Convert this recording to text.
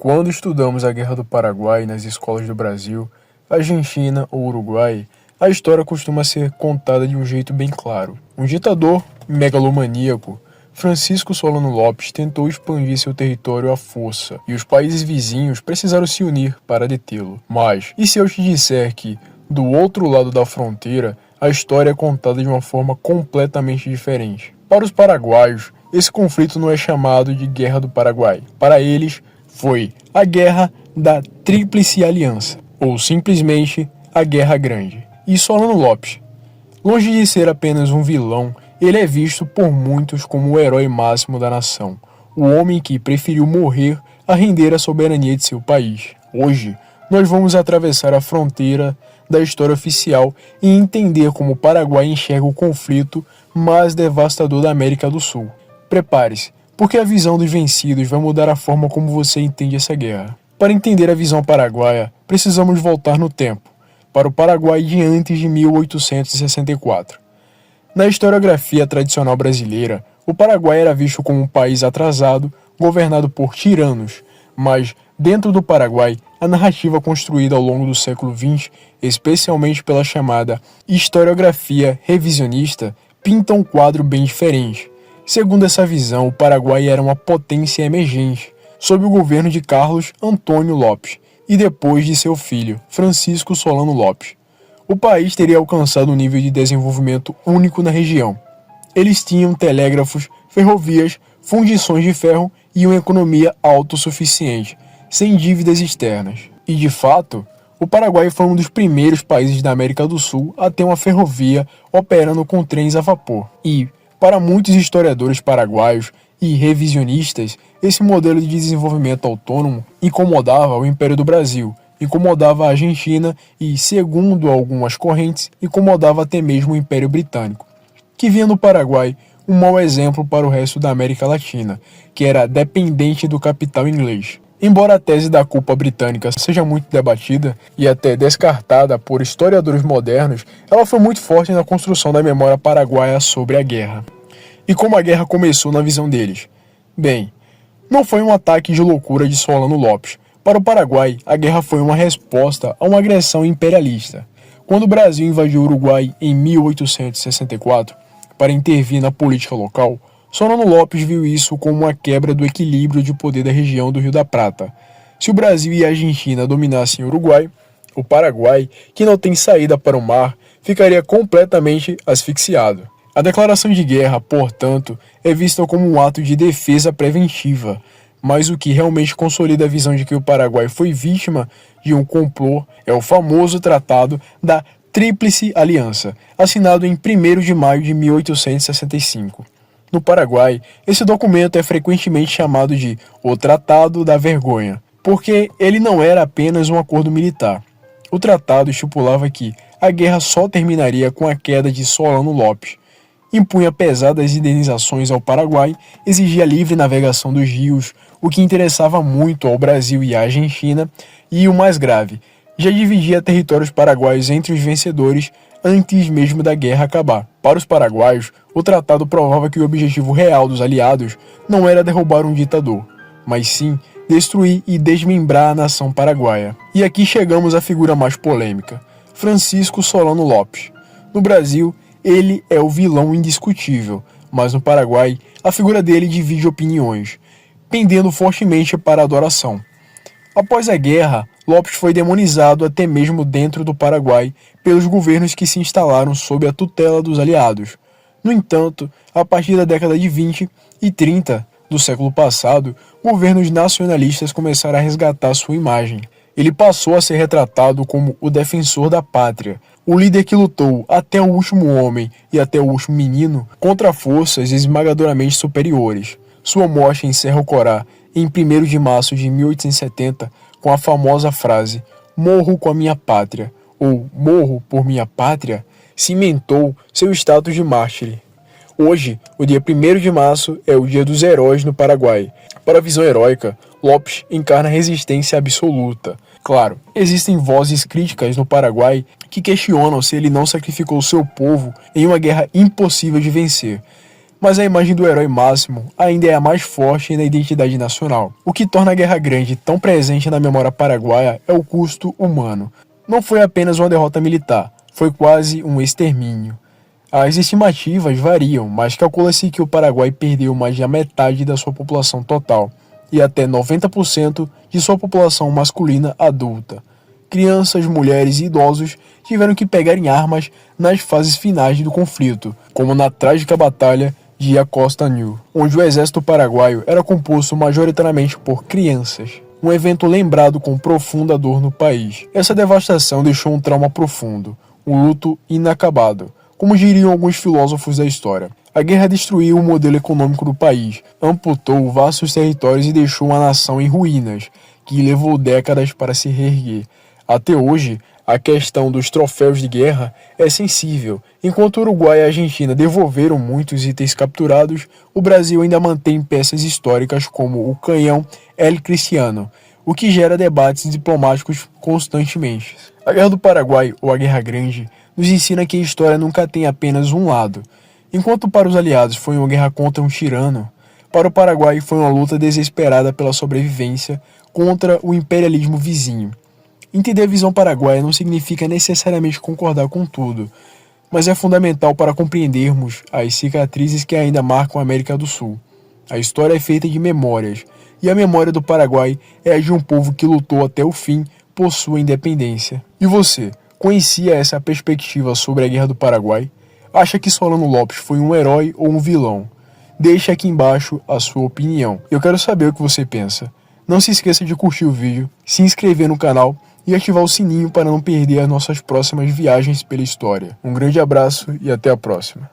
Quando estudamos a Guerra do Paraguai nas escolas do Brasil, Argentina ou Uruguai, a história costuma ser contada de um jeito bem claro. Um ditador megalomaníaco, Francisco Solano Lopes, tentou expandir seu território à força e os países vizinhos precisaram se unir para detê-lo. Mas, e se eu te disser que, do outro lado da fronteira, a história é contada de uma forma completamente diferente? Para os paraguaios, esse conflito não é chamado de Guerra do Paraguai. Para eles, foi a Guerra da Tríplice Aliança, ou simplesmente a Guerra Grande. E Solano Lopes, longe de ser apenas um vilão, ele é visto por muitos como o herói máximo da nação, o homem que preferiu morrer a render a soberania de seu país. Hoje, nós vamos atravessar a fronteira da história oficial e entender como o Paraguai enxerga o conflito mais devastador da América do Sul. Prepare-se, porque a visão dos vencidos vai mudar a forma como você entende essa guerra. Para entender a visão paraguaia, precisamos voltar no tempo, para o Paraguai de antes de 1864. Na historiografia tradicional brasileira, o Paraguai era visto como um país atrasado, governado por tiranos, mas, dentro do Paraguai, a narrativa construída ao longo do século XX, especialmente pela chamada historiografia revisionista, pinta um quadro bem diferente. Segundo essa visão, o Paraguai era uma potência emergente, sob o governo de Carlos Antônio Lopes e depois de seu filho, Francisco Solano Lopes. O país teria alcançado um nível de desenvolvimento único na região. Eles tinham telégrafos, ferrovias, fundições de ferro e uma economia autossuficiente, sem dívidas externas. E de fato, o Paraguai foi um dos primeiros países da América do Sul a ter uma ferrovia operando com trens a vapor. E, para muitos historiadores paraguaios e revisionistas, esse modelo de desenvolvimento autônomo incomodava o Império do Brasil, incomodava a Argentina e, segundo algumas correntes, incomodava até mesmo o Império Britânico, que via no Paraguai um mau exemplo para o resto da América Latina, que era dependente do capital inglês. Embora a tese da culpa britânica seja muito debatida e até descartada por historiadores modernos, ela foi muito forte na construção da memória paraguaia sobre a guerra. E como a guerra começou na visão deles? Bem, não foi um ataque de loucura de Solano Lopes. Para o Paraguai, a guerra foi uma resposta a uma agressão imperialista. Quando o Brasil invadiu o Uruguai em 1864 para intervir na política local, Solano Lopes viu isso como uma quebra do equilíbrio de poder da região do Rio da Prata. Se o Brasil e a Argentina dominassem o Uruguai, o Paraguai, que não tem saída para o mar, ficaria completamente asfixiado. A declaração de guerra, portanto, é vista como um ato de defesa preventiva, mas o que realmente consolida a visão de que o Paraguai foi vítima de um complô é o famoso Tratado da Tríplice Aliança, assinado em 1º de maio de 1865. No Paraguai, esse documento é frequentemente chamado de o Tratado da Vergonha, porque ele não era apenas um acordo militar. O tratado estipulava que a guerra só terminaria com a queda de Solano Lopes, impunha pesadas indenizações ao Paraguai, exigia livre navegação dos rios, o que interessava muito ao Brasil e à Argentina, e o mais grave, já dividia territórios paraguaios entre os vencedores antes mesmo da guerra acabar. Para os paraguaios, o tratado provava que o objetivo real dos aliados não era derrubar um ditador, mas sim destruir e desmembrar a nação paraguaia. E aqui chegamos à figura mais polêmica, Francisco Solano Lopes. No Brasil, ele é o vilão indiscutível, mas no Paraguai, a figura dele divide opiniões, pendendo fortemente para a adoração. Após a guerra, Lopes foi demonizado até mesmo dentro do Paraguai pelos governos que se instalaram sob a tutela dos aliados. No entanto, a partir da década de 20 e 30 do século passado, governos nacionalistas começaram a resgatar sua imagem. Ele passou a ser retratado como o defensor da pátria, o líder que lutou até o último homem e até o último menino contra forças esmagadoramente superiores. Sua morte encerra o Corá em 1º de março de 1870 com a famosa frase "Morro com a minha pátria" ou "Morro por minha pátria", cimentou seu status de mártir. Hoje, o dia 1º de março é o dia dos heróis no Paraguai. Para a visão heróica, Lopes encarna resistência absoluta. Claro, existem vozes críticas no Paraguai que questionam se ele não sacrificou seu povo em uma guerra impossível de vencer. mas a imagem do herói máximo ainda é a mais forte na identidade nacional. O que torna a Guerra Grande tão presente na memória paraguaia é o custo humano. Não foi apenas uma derrota militar, foi quase um extermínio. As estimativas variam, mas calcula-se que o Paraguai perdeu mais da metade da sua população total e até 90% de sua população masculina adulta. Crianças, mulheres e idosos tiveram que pegar em armas nas fases finais do conflito, como na trágica Batalha de Acosta-Nil, onde o exército paraguaio era composto majoritariamente por crianças. Um evento lembrado com profunda dor no país. Essa devastação deixou um trauma profundo, um luto inacabado, como diriam alguns filósofos da história. A guerra destruiu o modelo econômico do país, amputou vastos territórios e deixou uma nação em ruínas, que levou décadas para se reerguer. Até hoje, a questão dos troféus de guerra é sensível. Enquanto o Uruguai e a Argentina devolveram muitos itens capturados, o Brasil ainda mantém peças históricas como o canhão El Cristiano, o que gera debates diplomáticos constantemente. A Guerra do Paraguai, ou a Guerra Grande, nos ensina que a história nunca tem apenas um lado. Enquanto para os aliados foi uma guerra contra um tirano, para o Paraguai foi uma luta desesperada pela sobrevivência contra o imperialismo vizinho. Entender a visão paraguaia não significa necessariamente concordar com tudo, mas é fundamental para compreendermos as cicatrizes que ainda marcam a América do Sul. A história é feita de memórias, e a memória do Paraguai é a de um povo que lutou até o fim por sua independência. E você, conhecia essa perspectiva sobre a Guerra do Paraguai? Acha que Solano Lopes foi um herói ou um vilão? Deixe aqui embaixo a sua opinião. Eu quero saber o que você pensa. Não se esqueça de curtir o vídeo, se inscrever no canal e ativar o sininho para não perder as nossas próximas viagens pela história. Um grande abraço e até a próxima.